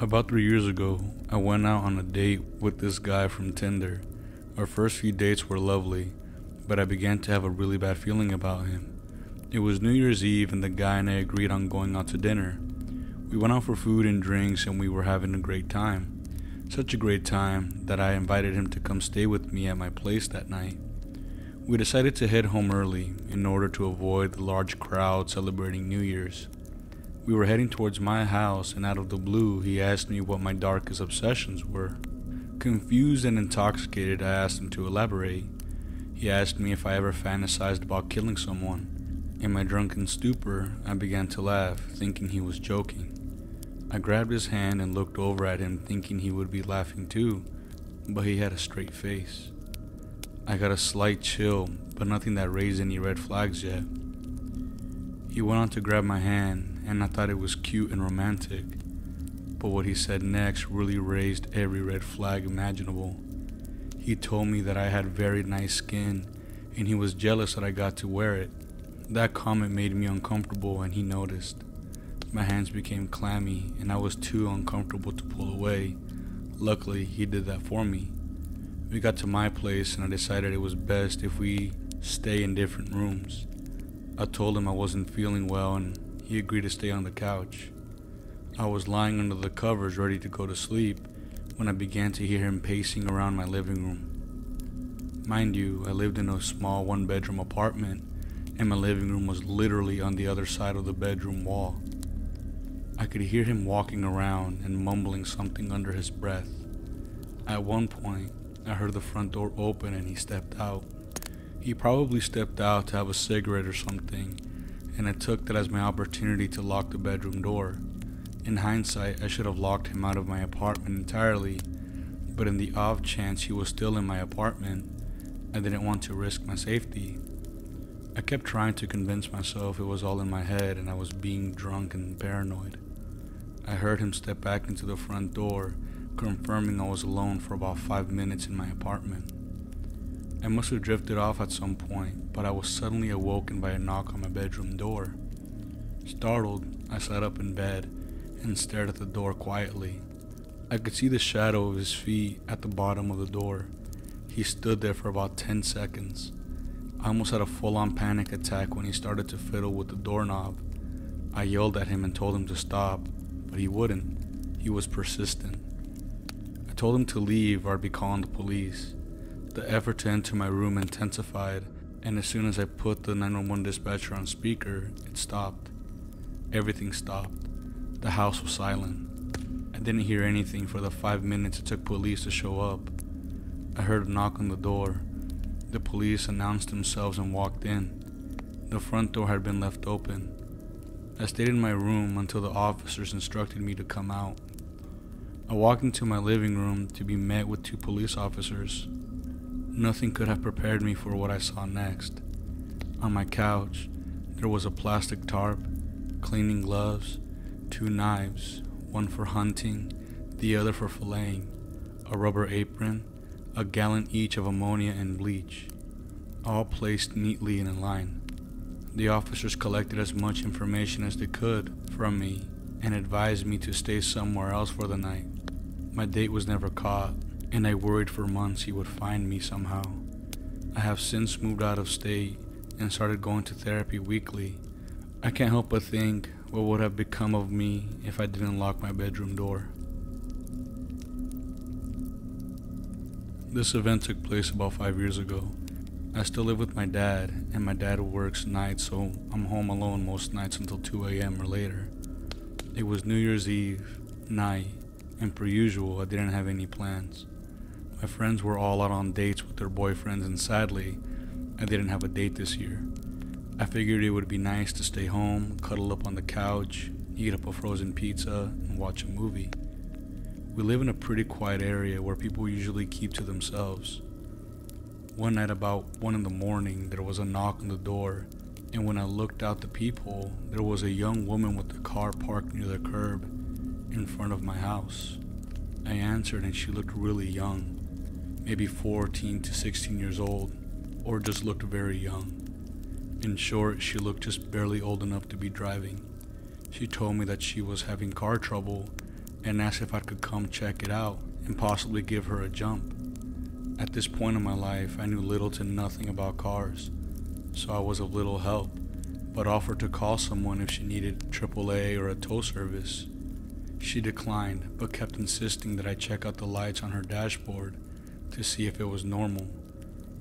About 3 years ago, I went out on a date with this guy from Tinder. Our first few dates were lovely, but I began to have a really bad feeling about him. It was New Year's Eve and the guy and I agreed on going out to dinner. We went out for food and drinks and we were having a great time. Such a great time that I invited him to come stay with me at my place that night. We decided to head home early in order to avoid the large crowd celebrating New Year's. We were heading towards my house, and out of the blue, he asked me what my darkest obsessions were. Confused and intoxicated, I asked him to elaborate. He asked me if I ever fantasized about killing someone. In my drunken stupor, I began to laugh, thinking he was joking. I grabbed his hand and looked over at him, thinking he would be laughing too, but he had a straight face. I got a slight chill, but nothing that raised any red flags yet. He went on to grab my hand, and I thought it was cute and romantic, but what he said next really raised every red flag imaginable. He told me that I had very nice skin, and he was jealous that I got to wear it. That comment made me uncomfortable, and he noticed. My hands became clammy, and I was too uncomfortable to pull away. Luckily, he did that for me. We got to my place, and I decided it was best if we stay in different rooms. I told him I wasn't feeling well, and he agreed to stay on the couch. I was lying under the covers ready to go to sleep when I began to hear him pacing around my living room. Mind you, I lived in a small one-bedroom apartment, and my living room was literally on the other side of the bedroom wall. I could hear him walking around and mumbling something under his breath. At one point, I heard the front door open and he stepped out. He probably stepped out to have a cigarette or something, and I took that as my opportunity to lock the bedroom door. In hindsight, I should have locked him out of my apartment entirely, but in the off chance he was still in my apartment, I didn't want to risk my safety. I kept trying to convince myself it was all in my head and I was being drunk and paranoid. I heard him step back into the front door, confirming I was alone for about 5 minutes in my apartment. I must have drifted off at some point, but I was suddenly awoken by a knock on my bedroom door. Startled, I sat up in bed and stared at the door quietly. I could see the shadow of his feet at the bottom of the door. He stood there for about 10 seconds. I almost had a full-on panic attack when he started to fiddle with the doorknob. I yelled at him and told him to stop, but he wouldn't. He was persistent. I told him to leave or I'd be calling the police. The effort to enter my room intensified, and as soon as I put the 911 dispatcher on speaker, it stopped. Everything stopped. The house was silent. I didn't hear anything for the 5 minutes it took police to show up. I heard a knock on the door. The police announced themselves and walked in. The front door had been left open. I stayed in my room until the officers instructed me to come out. I walked into my living room to be met with 2 police officers. Nothing could have prepared me for what I saw next. On my couch, there was a plastic tarp, cleaning gloves, 2 knives, one for hunting, the other for filleting, a rubber apron, a gallon each of ammonia and bleach, all placed neatly in a line. The officers collected as much information as they could from me and advised me to stay somewhere else for the night. My date was never caught, and I worried for months he would find me somehow. I have since moved out of state and started going to therapy weekly. I can't help but think what would have become of me if I didn't lock my bedroom door. This event took place about 5 years ago. I still live with my dad, and my dad works nights, so I'm home alone most nights until 2 a.m. or later. It was New Year's Eve night, and per usual, I didn't have any plans. My friends were all out on dates with their boyfriends, and sadly, I didn't have a date this year. I figured it would be nice to stay home, cuddle up on the couch, eat up a frozen pizza, and watch a movie. We live in a pretty quiet area where people usually keep to themselves. One night about 1 in the morning, there was a knock on the door, and when I looked out the peephole, there was a young woman with a car parked near the curb in front of my house. I answered and she looked really young, maybe 14 to 16 years old, or just looked very young. In short, she looked just barely old enough to be driving. She told me that she was having car trouble and asked if I could come check it out and possibly give her a jump. At this point in my life, I knew little to nothing about cars, so I was of little help, but offered to call someone if she needed AAA or a tow service. She declined, but kept insisting that I check out the lights on her dashboard to see if it was normal.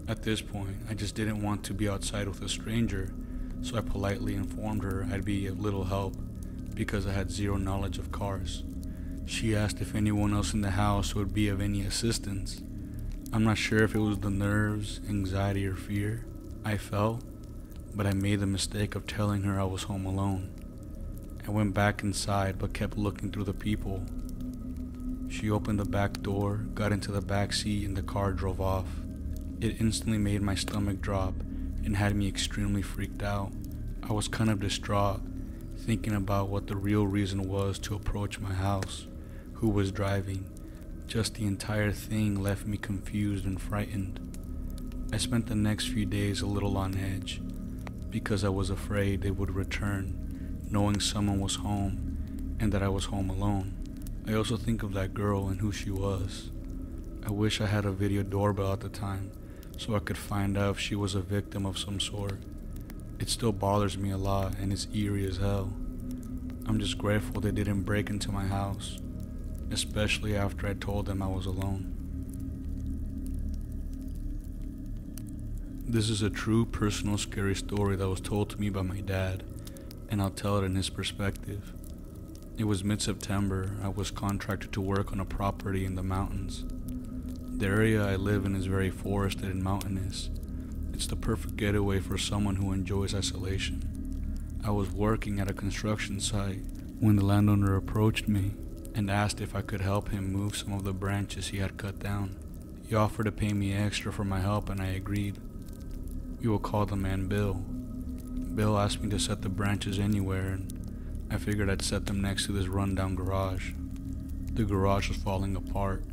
At this point, I just didn't want to be outside with a stranger, so I politely informed her I'd be of little help because I had zero knowledge of cars. She asked if anyone else in the house would be of any assistance. I'm not sure if it was the nerves, anxiety, or fear I felt, but I made the mistake of telling her I was home alone. I went back inside but kept looking through the peephole. She opened the back door, got into the back seat, and the car drove off. It instantly made my stomach drop and had me extremely freaked out. I was kind of distraught, thinking about what the real reason was to approach my house, who was driving. Just the entire thing left me confused and frightened. I spent the next few days a little on edge, because I was afraid they would return, knowing someone was home and that I was home alone. I also think of that girl and who she was. I wish I had a video doorbell at the time, so I could find out if she was a victim of some sort. It still bothers me a lot and is eerie as hell. I'm just grateful they didn't break into my house, especially after I told them I was alone. This is a true personal scary story that was told to me by my dad, and I'll tell it in his perspective. It was mid-September. I was contracted to work on a property in the mountains. The area I live in is very forested and mountainous. It's the perfect getaway for someone who enjoys isolation. I was working at a construction site when the landowner approached me and asked if I could help him move some of the branches he had cut down. He offered to pay me extra for my help, and I agreed. We will call the man Bill. Bill asked me to set the branches anywhere, and I figured I'd set them next to this rundown garage. The garage was falling apart.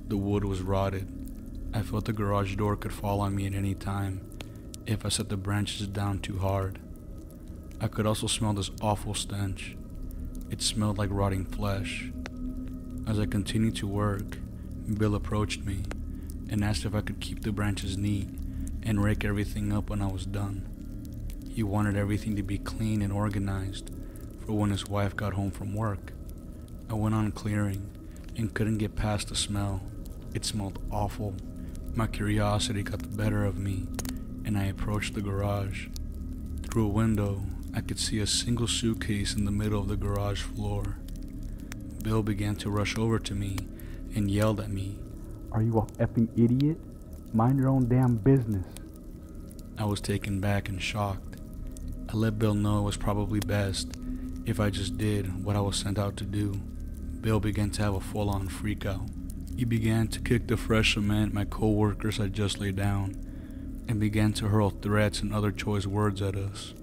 The wood was rotted. I felt the garage door could fall on me at any time if I set the branches down too hard. I could also smell this awful stench. It smelled like rotting flesh. As I continued to work, Bill approached me and asked if I could keep the branches neat and rake everything up when I was done. He wanted everything to be clean and organized for when his wife got home from work. I went on clearing and couldn't get past the smell. It smelled awful. My curiosity got the better of me, and I approached the garage. Through a window, I could see a single suitcase in the middle of the garage floor. Bill began to rush over to me and yelled at me, "Are you a effing idiot? Mind your own damn business." I was taken back and shocked. I let Bill know it was probably best if I just did what I was sent out to do. Bill began to have a full-on freakout. He began to kick the fresh cement my co-workers had just laid down and began to hurl threats and other choice words at us.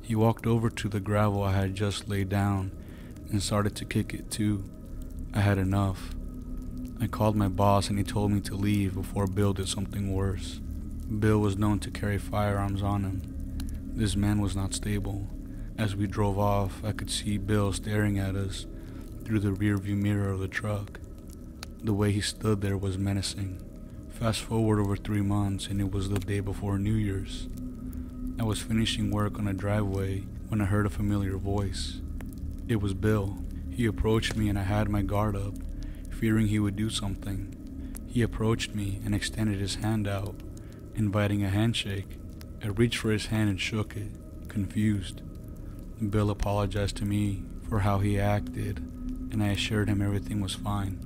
He walked over to the gravel I had just laid down and started to kick it too. I had enough. I called my boss and he told me to leave before Bill did something worse. Bill was known to carry firearms on him. This man was not stable. As we drove off, I could see Bill staring at us through the rearview mirror of the truck. The way he stood there was menacing. Fast forward over 3 months and it was the day before New Year's. I was finishing work on a driveway when I heard a familiar voice. It was Bill. He approached me and I had my guard up, fearing he would do something. He approached me and extended his hand out, inviting a handshake. I reached for his hand and shook it, confused. Bill apologized to me for how he acted, and I assured him everything was fine.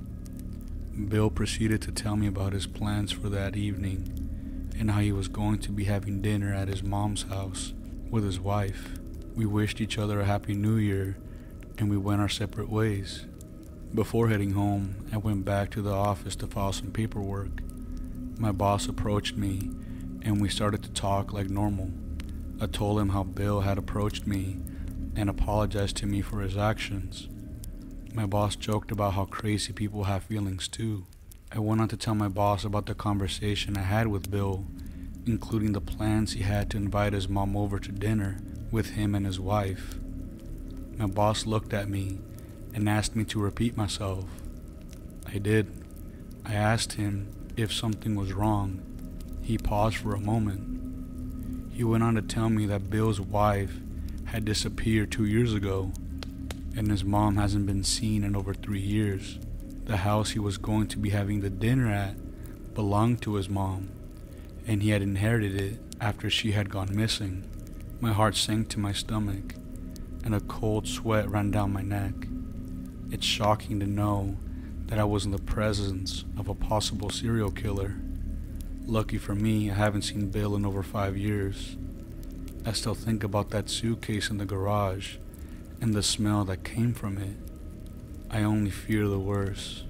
Bill proceeded to tell me about his plans for that evening and how he was going to be having dinner at his mom's house with his wife. We wished each other a happy new year and we went our separate ways. Before heading home, I went back to the office to file some paperwork. My boss approached me and we started to talk like normal. I told him how Bill had approached me and apologized to me for his actions. My boss joked about how crazy people have feelings too. I went on to tell my boss about the conversation I had with Bill, including the plans he had to invite his mom over to dinner with him and his wife. My boss looked at me and asked me to repeat myself. I did. I asked him if something was wrong. He paused for a moment. He went on to tell me that Bill's wife had disappeared 2 years ago, and his mom hasn't been seen in over 3 years. The house he was going to be having the dinner at belonged to his mom, and he had inherited it after she had gone missing. My heart sank to my stomach, and a cold sweat ran down my neck. It's shocking to know that I was in the presence of a possible serial killer. Lucky for me, I haven't seen Bill in over 5 years. I still think about that suitcase in the garage and the smell that came from it. I only fear the worst.